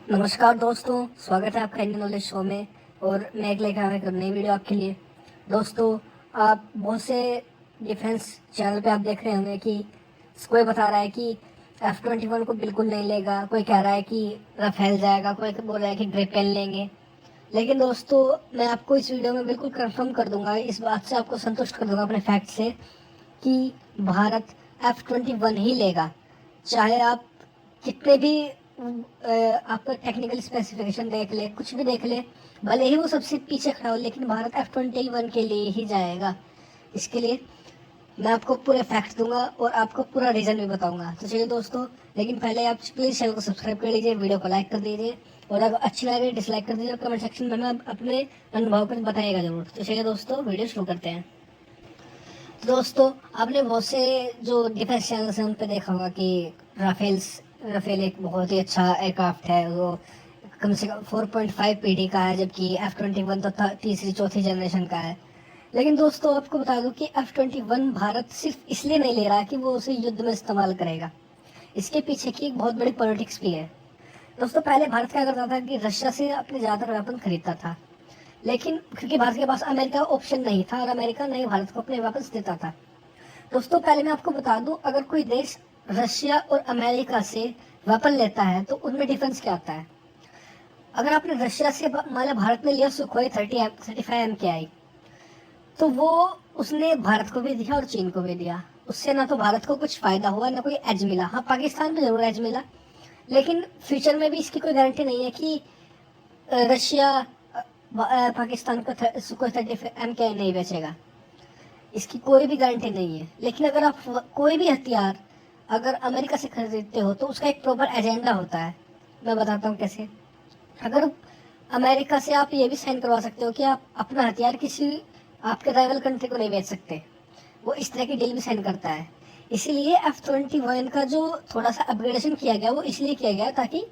नमस्कार दोस्तों, स्वागत है आपका इंडियन नॉलेज शो में। और मैं एक लेकर आया एक नई वीडियो आपके लिए। दोस्तों, आप बहुत से डिफेंस चैनल पे आप देख रहे होंगे कि कोई बता रहा है कि F-21 को बिल्कुल नहीं लेगा, कोई कह रहा है कि राफेल जाएगा, कोई बोल रहा है कि ग्रिपेन लेंगे। लेकिन दोस्तों, मैं आपको इस वीडियो में बिल्कुल कंफर्म कर दूंगा, इस बात से आपको संतुष्ट कर दूंगा अपने फैक्ट से कि भारत F-21 ही लेगा। चाहे आप कितने भी आपका टेक्निकल स्पेसिफिकेशन देख ले, कुछ भी देख ले, भले ही वो सबसे पीछे खड़ा हो, लेकिन भारत F-21 के लिए ही जाएगा। इसके लिए मैं आपको पूरे फैक्ट दूंगा और आपको पूरा रीजन भी बताऊंगा। तो चलिए दोस्तों, लेकिन पहले आप प्लीज चैनल को सब्सक्राइब कर लीजिए, वीडियो को लाइक कर दीजिए, और अगर अच्छी लगे डिसलाइक कर दीजिए और कमेंट सेक्शन में अपने अनुभव को बताइएगा जरूर। तो चलिए दोस्तों, वीडियो शुरू करते हैं। तो दोस्तों, आपने बहुत से जो डिफेंस चैनल हैं उन पर देखा होगा कि राफेल एक बहुत ही अच्छा एयरक्राफ्ट है। वो कम से कम 4.5 पीढ़ी का है, जबकि F-21 तो तीसरी चौथी जनरेशन का है। लेकिन दोस्तों, आपको बता दूं कि F-21 भारत सिर्फ इसलिए नहीं ले रहा है कि वो उसे युद्ध में इस्तेमाल करेगा। इसके पीछे की एक बहुत बड़ी पॉलिटिक्स भी है। दोस्तों, पहले भारत क्या करता था कि रशिया से अपने ज़्यादातर वेपन खरीदता था, लेकिन क्योंकि भारत के पास अमेरिका ऑप्शन नहीं था और अमेरिका नहीं भारत को अपने वेपन्स देता था। दोस्तों, पहले मैं आपको बता दूं, अगर कोई देश रशिया और अमेरिका से वेपन लेता है तो उनमें डिफरेंस क्या आता है। अगर आपने रशिया से मान भारत में लिया सुखोई 35 MKI, तो वो उसने भारत को भी दिया और चीन को भी दिया। उससे ना तो भारत को कुछ फायदा हुआ, ना कोई एज मिला। हाँ, पाकिस्तान को जरूर एज मिला, लेकिन फ्यूचर में भी इसकी कोई गारंटी नहीं है कि रशिया पाकिस्तान को सुखोई 35 MKI नहीं बेचेगा। इसकी कोई भी गारंटी नहीं है। लेकिन अगर आप कोई भी हथियार अगर अमेरिका से खरीदते हो तो उसका एक प्रॉपर एजेंडा होता है। मैं बताता हूँ कैसे। अगर अमेरिका से आप ये भी साइन करवा सकते हो कि आप अपना हथियार किसी आपके राइवल कंट्री को नहीं बेच सकते, वो इस तरह की डील भी साइन करता है। इसीलिए F-21 का जो थोड़ा सा अपग्रेडेशन किया गया वो इसलिए किया गया ताकि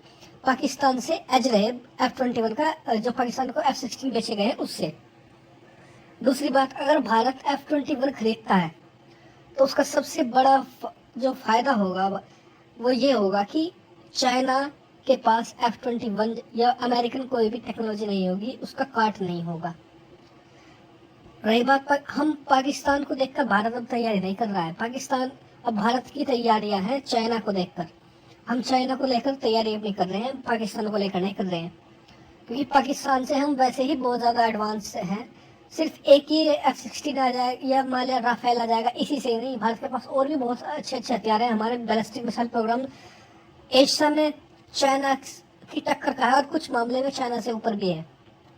पाकिस्तान से एज रहे F-21 का, जो पाकिस्तान को F-16 बेचे गए उससे। दूसरी बात, अगर भारत F-21 खरीदता है तो उसका सबसे बड़ा जो फायदा होगा वो ये होगा कि चाइना के पास F-21 या अमेरिकन कोई भी टेक्नोलॉजी नहीं होगी, उसका काट नहीं होगा। रही बात हम पाकिस्तान को देखकर भारत अब तैयारी नहीं कर रहा है। पाकिस्तान अब भारत की तैयारियां हैं चाइना को देखकर। हम चाइना को लेकर तैयारी अपनी कर रहे हैं, पाकिस्तान को लेकर नहीं कर रहे हैं, क्योंकि पाकिस्तान से हम वैसे ही बहुत ज़्यादा एडवांस हैं। सिर्फ एक ही F-16 आ जाए या मान लिया राफेल आ जाएगा, इसी से नहीं, भारत के पास और भी बहुत अच्छे अच्छे हथियार हैं। हमारे बैलिस्टिक मिसाइल प्रोग्राम एशिया में चाइना की टक्कर का है और कुछ मामले में चाइना से ऊपर भी है।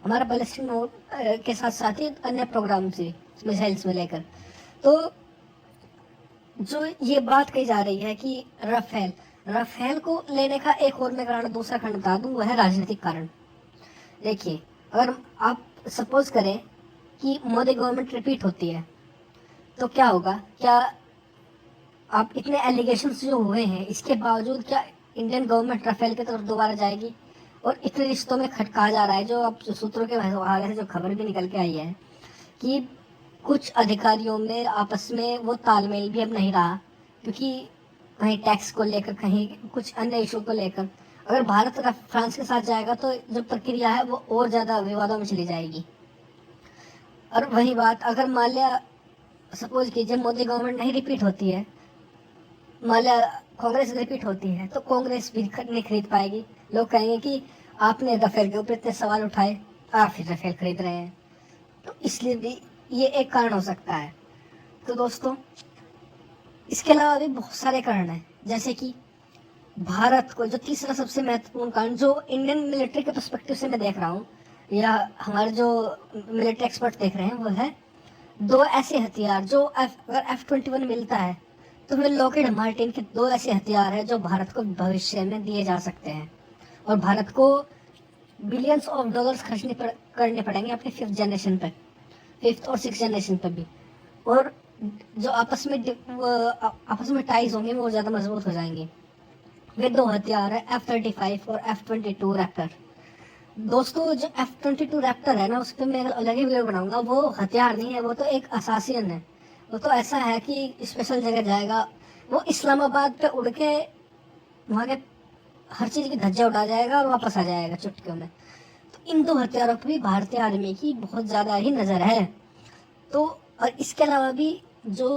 हमारा बैलिस्टिक के साथ साथ ही अन्य प्रोग्राम से मिसाइल्स में लेकर। तो जो ये बात कही जा रही है कि राफेल को लेने का एक और मैं कारण, दूसरा कारण बता दूं, वह है राजनीतिक कारण। देखिए, अगर आप सपोज करें कि मोदी गवर्नमेंट रिपीट होती है तो क्या होगा। क्या आप इतने एलिगेशंस जो हुए हैं इसके बावजूद क्या इंडियन गवर्नमेंट राफेल की तरफ दोबारा जाएगी। और इतने रिश्तों में खटका जा रहा है, जो अब सूत्रों के हवाले से जो खबर भी निकल के आई है कि कुछ अधिकारियों में आपस में वो तालमेल भी अब नहीं रहा, क्योंकि कहीं टैक्स को लेकर, कहीं कुछ अन्य इशू को लेकर। अगर भारत फ्रांस के साथ जाएगा तो जो प्रक्रिया है वो और ज़्यादा विवादों में चली जाएगी। और वही बात, अगर मान लिया सपोज कीजिए मोदी गवर्नमेंट नहीं रिपीट होती है, मान लिया कांग्रेस रिपीट होती है, तो कांग्रेस भी नहीं खरीद पाएगी। लोग कहेंगे कि आपने राफेल के ऊपर इतने सवाल उठाए, आप फिर राफेल खरीद रहे हैं। तो इसलिए भी ये एक कारण हो सकता है। तो दोस्तों, इसके अलावा भी बहुत सारे कारण हैं, जैसे कि भारत को जो तीसरा सबसे महत्वपूर्ण कारण जो इंडियन मिलिट्री के पर्सपेक्टिव से मैं देख रहा हूँ, या हमारे जो मिलिट्री एक्सपर्ट देख रहे हैं, वो है दो ऐसे हथियार जो अगर F-21 मिलता है तो फिर लॉकहीड मार्टिन के दो ऐसे हथियार हैं जो भारत को भविष्य में दिए जा सकते हैं, और भारत को बिलियंस ऑफ डॉलर्स करने पड़ेंगे अपनी फिफ्थ और सिक्स जनरेशन पर भी। और जो आपस में टाइज होंगे वो ज़्यादा मजबूत हो जाएंगे। वे दो हथियार है F-35 और F-22 रैप्टर। दोस्तों, जो F-22 रैप्टर है ना, उस पर मैं अलग ही वीडियो बनाऊंगा। वो हथियार नहीं है, वो तो एक असासियन है। वो तो ऐसा है कि स्पेशल जगह जाएगा, वो इस्लामाबाद पे उड़ के वहाँ के हर चीज़ की धज्जा उड़ा जाएगा और वापस आ जाएगा चुटकियों में। तो इन दो हथियारों पर भी भारतीय आर्मी की बहुत ज़्यादा ही नज़र है। तो और इसके अलावा भी जो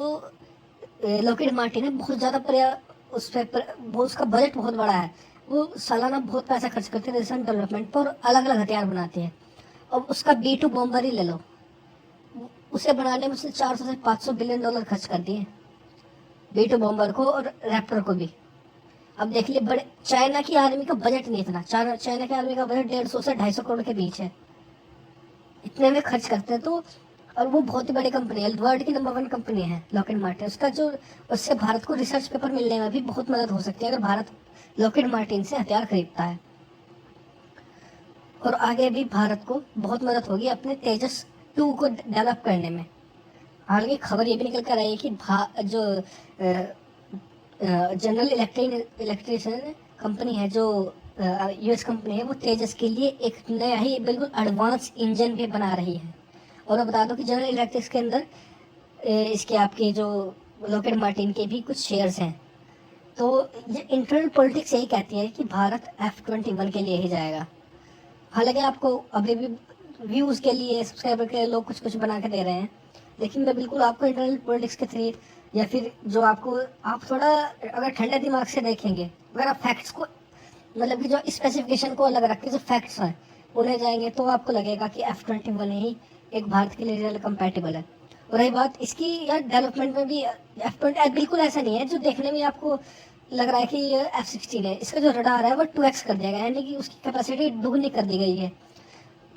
लॉकहीड मार्टिन है बहुत ज़्यादा उस पर वो उसका बजट बहुत बड़ा है। वो सालाना बहुत पैसा खर्च करते हैं रिसर्च डेवलपमेंट पर, अलग अलग हथियार बनाते हैं। अब उसका B2 बॉम्बर ही ले लो, उसे बनाने में उसने 400 से 500 बिलियन डॉलर खर्च कर दिए, B2 बॉम्बर को और रैप्टर को भी। अब देख लिए बड़े चाइना की आर्मी का बजट नहीं इतना, चाइना की आर्मी का बजट 150 से 250 करोड़ के बीच है, इतने में खर्च करते हैं। तो और वो बहुत ही बड़ी कंपनी है, वर्ल्ड की नंबर 1 कंपनी है लॉकहीड मार्टिन। उसका जो उससे भारत को रिसर्च पेपर मिलने में भी बहुत मदद हो सकती है अगर भारत लॉकहीड मार्टिन से हथियार खरीदता है। और आगे भी भारत को बहुत मदद होगी अपने तेजस 2 को डेवलप करने में। हालांकि खबर ये भी निकल कर आई है कि जो जनरल इलेक्ट्रिशियन कंपनी है, जो US कंपनी है, वो तेजस के लिए एक नया ही बिल्कुल एडवांस इंजन भी बना रही है। और मैं बता दूं कि जनरल इलेक्ट्रिक के अंदर इसके आपके जो लॉकहीड मार्टिन के भी कुछ शेयर्स हैं। तो ये इंटरनल पॉलिटिक्स यही कहती है कि भारत F-21 के लिए ही जाएगा। हालांकि आपको अभी भी व्यूज़ के लिए, सब्सक्राइबर के लिए लोग कुछ कुछ बना के दे रहे हैं, लेकिन मैं बिल्कुल आपको इंटरनल पॉलिटिक्स के थ्रू, या फिर जो आपको आप थोड़ा अगर ठंडे दिमाग से देखेंगे, अगर आप फैक्ट्स को मतलब कि जो स्पेसिफिकेशन को अलग रख के जो फैक्ट्स हैं उन्हें जाएंगे, तो आपको लगेगा कि F-21 ही एक भारत के लिए रियल कंपैटिबल है। और रही बात इसकी यार डेवलपमेंट में भी, F-20 बिल्कुल ऐसा नहीं है जो देखने में आपको लग रहा है कि ये F-16 है। इसका जो रडार है वो 2x कर दिया गया है, यानी कि उसकी कैपेसिटी दुगनी कर दी गई है।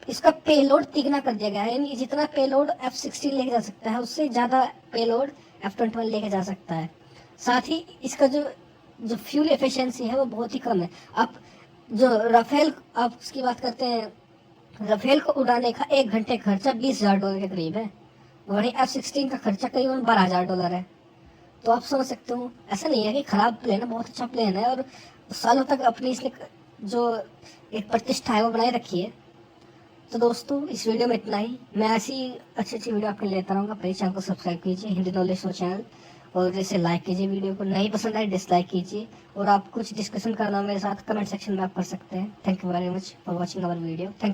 इसका पेलोड तिगना कर दिया गया है, यानी जितना पेलोड F-16 लेके जा सकता है उससे ज़्यादा पेलोड F-21 लेके जा सकता है। साथ ही इसका जो फ्यूल एफिशिएंसी है वो बहुत ही कम है। आप जो राफेल, आप उसकी बात करते हैं, राफेल को उड़ाने का 1 घंटे खर्चा $20,000 के करीब है, वहीं F-16 का खर्चा करीबन $12,000 है। तो आप समझ सकते हो, ऐसा नहीं है कि खराब प्लेन है, बहुत अच्छा प्लेन है और सालों तक अपनी इसने जो एक प्रतिष्ठा है वो बनाए रखी है। तो दोस्तों इस वीडियो में इतना ही। मैं ऐसी अच्छी अच्छी वीडियो आपके लिए लेता रहूँगा। प्लीज़ चैनल को सब्सक्राइब कीजिए, हिंदी नॉलेज शो चैनल, और इसे लाइक कीजिए, वीडियो को नहीं पसंद आए डिसलाइक कीजिए, और आप कुछ डिस्कशन करना हो मेरे साथ कमेंट सेक्शन में आप कर सकते हैं। Thank you very much for watching our video. Thank